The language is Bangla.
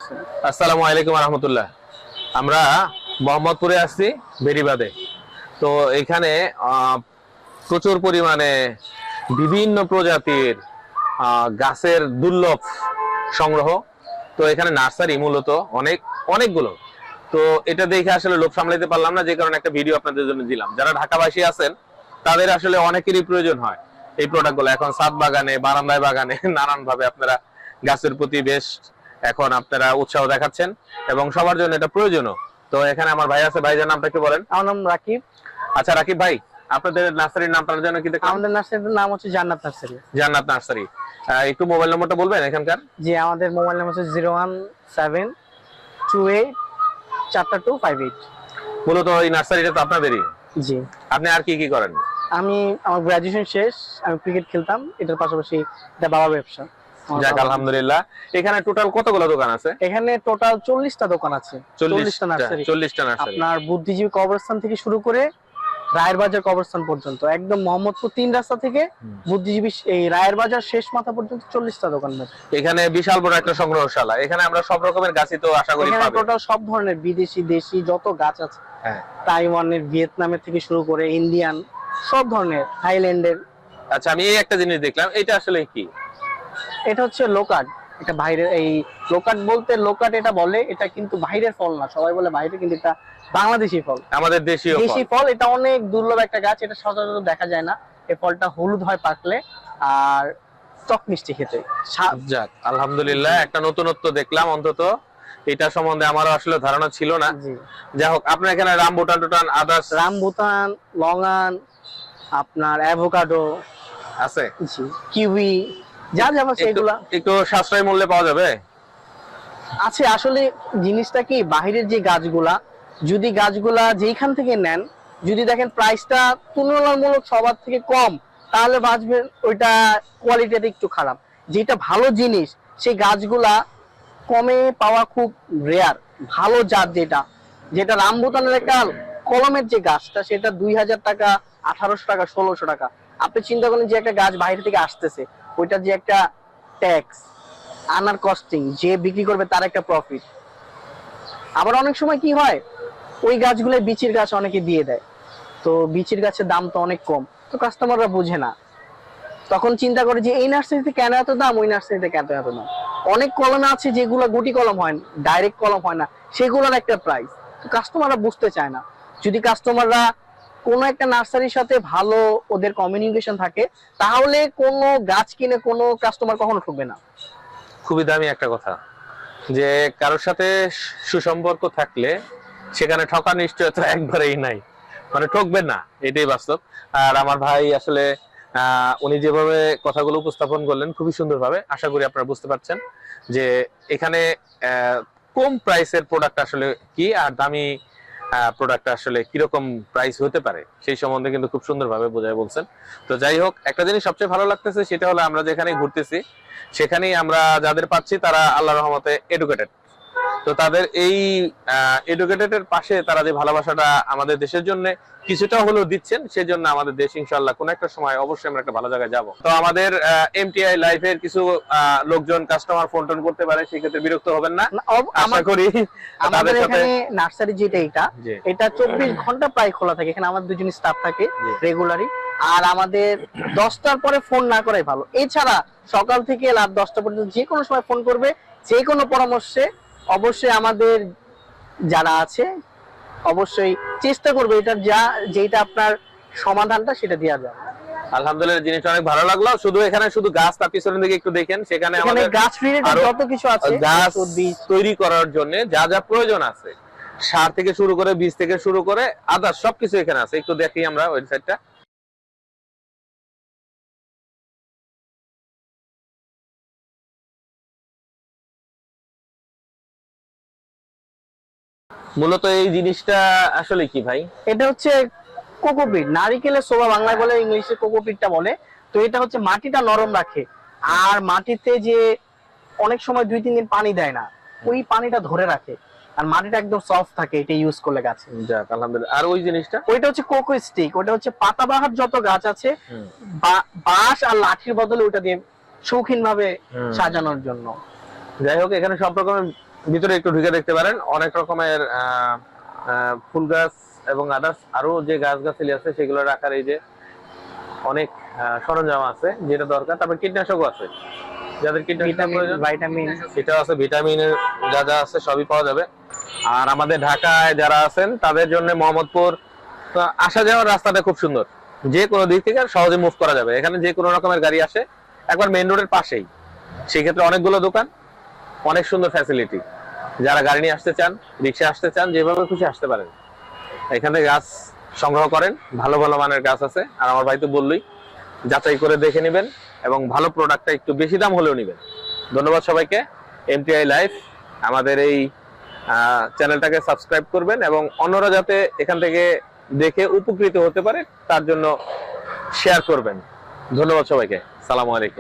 আছেন? আসসালামু আলাইকুম ওয়া রাহমাতুল্লাহ। আমরা মোহাম্মদপুরে আসছি বেরিবাদে। তো এখানে প্রচুর পরিমাণে বিভিন্ন প্রজাতির গাছের দুর্লভ সংগ্রহ। তো এখানে নার্সারি মূলত অনেকগুলো। তো এটা দেখে আসলে লোভ সামলাতে পারলাম না, যে কারণে একটা ভিডিও আপনাদের জন্য দিলাম। যারা ঢাকাবাসী আছেন তাদের আসলে অনেকেরই প্রয়োজন হয় এই প্রোডাক্টগুলো। এখন ছাদ বাগানে, বারান্দায় বাগানে নানান ভাবে আপনারা গাছের প্রতি বেশ এখন আপনারা উৎসাহ দেখাচ্ছেন এবং সবার জন্য এটা প্রয়োজনও। তো এখানে আমার ভাই আছে, ভাইজান নামটা একটু বলেন। আমার নাম রাকিব। আচ্ছা রাকিব ভাই, আপনাদের নার্সারির নামটার জন্য কি দেখলাম? আমাদের নার্সারির নাম হচ্ছে জান্নাত নার্সারি। জান্নাত নার্সারি। একটু মোবাইল নম্বরটা বলবেন এখানকার? জি, আমাদের মোবাইল নাম্বার হচ্ছে 017284258। মূলত এই নার্সারিটা তো আপনাদেরই। জি। আপনি আর কি কি করেন? আমি আমার গ্রাজুয়েশন শেষ, আমি ক্রিকেট খেলতাম, এটার পাশাপাশি এটা বাবার ব্যবসা। যাক আলহামদুলিল্লাহ। এখানে টোটাল কতগুলো দোকান আছে? এখানে টোটাল 40টা দোকান আছে। 40টা নার্সারি। 40টা নার্সারি। আপনার বুদ্ধিজীবী কবরস্থান থেকে শুরু করে রায়ের বাজার কবরস্থান পর্যন্ত, একদম মোহাম্মদপুর 3 রাস্তা থেকে বুদ্ধিজীবী এই রায়ের বাজার শেষ মাথা পর্যন্ত 40টা দোকান। এখানে বিশাল বড় একটা সংগ্রহশালা। এখানে আমরা সব রকমের গাছই তো আশা করি এখানে পাবো। টোটাল সব ধরনের বিদেশি দেশি যত গাছ আছে, হ্যাঁ, তাইওয়ানের, ভিয়েতনামের থেকে শুরু করে ইন্ডিয়ান, সব ধরনের, থাইল্যান্ডের। আচ্ছা, আমি এই একটা জিনিস দেখলাম, এটা আসলে কি? এটা হচ্ছে লোকাট। এটা বাইরের, এই লোকাট বলতে লোকাট এটা বলে, এটা কিন্তু বাইরের ফল না, সবাই বলে বাইরে, কিন্তু এটা বাংলাদেশি ফল, আমাদের দেশীয় দেশি ফল। এটা অনেক দুর্লভ একটা গাছ, এটা সচরাচর দেখা যায় না। এই ফলটা হলুদ হয় পাকলে, আর টক মিষ্টি খেতে। যাক আলহামদুলিল্লাহ, একটা নতুনত্ব দেখলাম অন্তত। এটা সম্বন্ধে আমারও আসলে ধারণা ছিল না। যাই হোক, আপনার এখানে রামবুটান টুটান আদার্স? রামবুটান, লঙ্গান, আপনার অ্যাভোকাডো আছে, কিউই, যা যাবে সেগুলা একটু সাশ্রয়ী মূল্যে পাওয়া যাবে আছে। আসলে জিনিসটা কি, বাহিরের যে গাছগুলা, যদি গাছগুলা যেখান থেকে নেন, যদি দেখেন প্রাইসটা তুলনামূলক সবার থেকে কম, তাহলে ভাববেন ওইটা কোয়ালিটিটা একটু খারাপ। যেটা ভালো জিনিস, সেই গাছগুলা কমে পাওয়া খুব রেয়ার। ভালো জাত যেটা, যেটা রামবুটানের একটা কলমের যে গাছটা, সেটা 2000 টাকা, 1800 টাকা, 1600 টাকা। আপনি চিন্তা করেন যে একটা গাছ বাইরে থেকে আসতেছে, ওইটা যে একটা ট্যাক্স, আনার কস্টিং, যে বিক্রি করবে তার একটা প্রফিট। আবার অনেক সময় কি হয়, ওই গাছগুলো বিচির গাছ অনেকে দিয়ে দেয়, তো বিচির গাছের দাম তো অনেক কম, তো কাস্টমাররা বুঝে না, তখন চিন্তা করে যে এই নার্সারিতে কেন এত দাম, ওই নার্সারিতে কেন এত দাম। অনেক কলমে আছে যেগুলো গুটি কলম হয়, ডাইরেক্ট কলম হয় না, সেগুলোর একটা প্রাইস, তো কাস্টমাররা বুঝতে চায় না। যদি কাস্টমাররা কোনো একটা নার্সারির সাথে ভালো ওদের কমিউনিকেশন থাকে, তাহলে কোনো গাছ কিনে কোনো কাস্টমার কখনো ঠকবে না। খুবই দামি একটা কথা, যে কারোর সাথে সুসম্পর্ক থাকলে সেখানে ঠকার নিশ্চয়তা একবারেই নাই, মানে ঠকবেন না, এটাই বাস্তব। আর আমার ভাই আসলে উনি যেভাবে কথাগুলো উপস্থাপন করলেন খুবই সুন্দরভাবে, আশা করি আপনারা বুঝতে পারছেন যে এখানে কম প্রাইসের প্রোডাক্ট আসলে কি, আর দামি প্রোডাক্ট আসলে কিরকম প্রাইস হতে পারে, সেই সম্বন্ধে কিন্তু খুব সুন্দরভাবে বোঝায় বলছেন। তো যাই হোক, একটা জিনিস সবচেয়ে ভালো লাগতেছে, সেটা হলো আমরা যেখানে ঘুরতেছি সেখানেই আমরা যাদের পাচ্ছি তারা আল্লাহর রহমতে এডুকেটেড। তো তাদের এই এডুকেটেডের পাশে তারা যে ভালোবাসাটা আমাদের দেশের জন্য কিছুটা হলেও দিচ্ছেন, সেজন্য আমাদের দেশ ইনশাআল্লাহ কোন একটা সময় অবশ্যই আমরা একটা ভালো জায়গায় যাব। তো আমাদের এমটিআই লাইফের কিছু লোকজন কাস্টমার ফোন টোন করতে পারে, সেক্ষেত্রে বিরক্ত হবেন না, আশা করি। আমাদের এখানে নার্সারি যেটা, এটা 24 ঘন্টা প্রায় খোলা থাকে। এখানে আমাদের দুজন স্টাফ থাকে রেগুলারই, আর আমাদের 10টার পরে ফোন না করাই ভালো। এছাড়া সকাল থেকে রাত 10টা পর্যন্ত যে কোনো সময় ফোন করবে, যে কোনো পরামর্শে অবশ্যই আমাদের যারা আছে অবশ্যই চেষ্টা করবে এটা যেটা আপনার সমাধানটা সেটা দেওয়া যাবে। আলহামদুলিল্লাহ, জিনিসটা অনেক ভালো লাগলো। শুধু এখানে শুধু গাছ, তার পিছনের দিকে একটু দেখেন, সেখানে আমাদের গাছ রিলেটেড যত কিছু আছে, গাছ তৈরি করার জন্য যা যা প্রয়োজন আছে, সার থেকে শুরু করে, বীজ থেকে শুরু করে, আদার্স সবকিছু এখানে আছে। একটু দেখি আমরা ওয়েবসাইটটা। মূলত এই জিনিসটা আসলে কি ভাই? এটা হচ্ছে কোকোপিট, নারিকেলের শোভা বাংলায় বলে, ইংলিশে কোকোপিটটা বলে। তো এটা হচ্ছে মাটিটা নরম রাখে, আর মাটিতে যে অনেক সময় 2-3 দিন পানি দেয় না, ওই পানিটা ধরে রাখে, আর মাটিটা একদম সফট থাকে এটা ইউজ করলে গাছে। যাক আলহামদুলিল্লাহ। আর ওই জিনিসটা, ওইটা হচ্ছে কোকো স্টিক, ওটা হচ্ছে পাতাবাহার যত গাছ আছে, বাঁশ আর লাঠির বদলে ওটা দিয়ে শৌখিন ভাবে সাজানোর জন্য। যাই হোক, এখানে সব রকমের ভিতরে একটু ঢুকে দেখতে পারেন, অনেক রকমের ফুল গাছ এবং আদার্স আরো যে গাছগাছালি আছে সেগুলো রাখার এই যে অনেক সরঞ্জাম আছে যেটা দরকার। তারপর কীটনাশকও আছে, যাদের কীটনাশক প্রয়োজন, ভাইটামিন সেটা আছে, ভিটামিনের যা যা আছে সবই পাওয়া যাবে। আর আমাদের ঢাকায় যারা আছেন তাদের জন্য মোহাম্মদপুর আসা যাওয়ার রাস্তাটা খুব সুন্দর, যে কোনো দিক থেকে সহজে মুভ করা যাবে। এখানে যে কোনো রকমের গাড়ি আসে, একবার মেইন রোডের পাশেই, সেই ক্ষেত্রে অনেকগুলো দোকান, অনেক সুন্দর ফ্যাসিলিটি। যারা গাড়ি নিয়ে আসতে চান, রিক্সা আসতে চান, যেভাবে খুশি আসতে পারেন। এখানে গাছ সংগ্রহ করেন, ভালো ভালো মানের গাছ আছে। আর আমার ভাই তো বললই, যাচাই করে দেখে নেবেন এবং ভালো প্রোডাক্টটা একটু বেশি দাম হলেও নেবেন। ধন্যবাদ সবাইকে। এমটিআই লাইফ আমাদের এই চ্যানেলটাকে সাবস্ক্রাইব করবেন এবং অন্যরা যাতে এখান থেকে দেখে উপকৃত হতে পারে তার জন্য শেয়ার করবেন। ধন্যবাদ সবাইকে। সালামু আলাইকুম।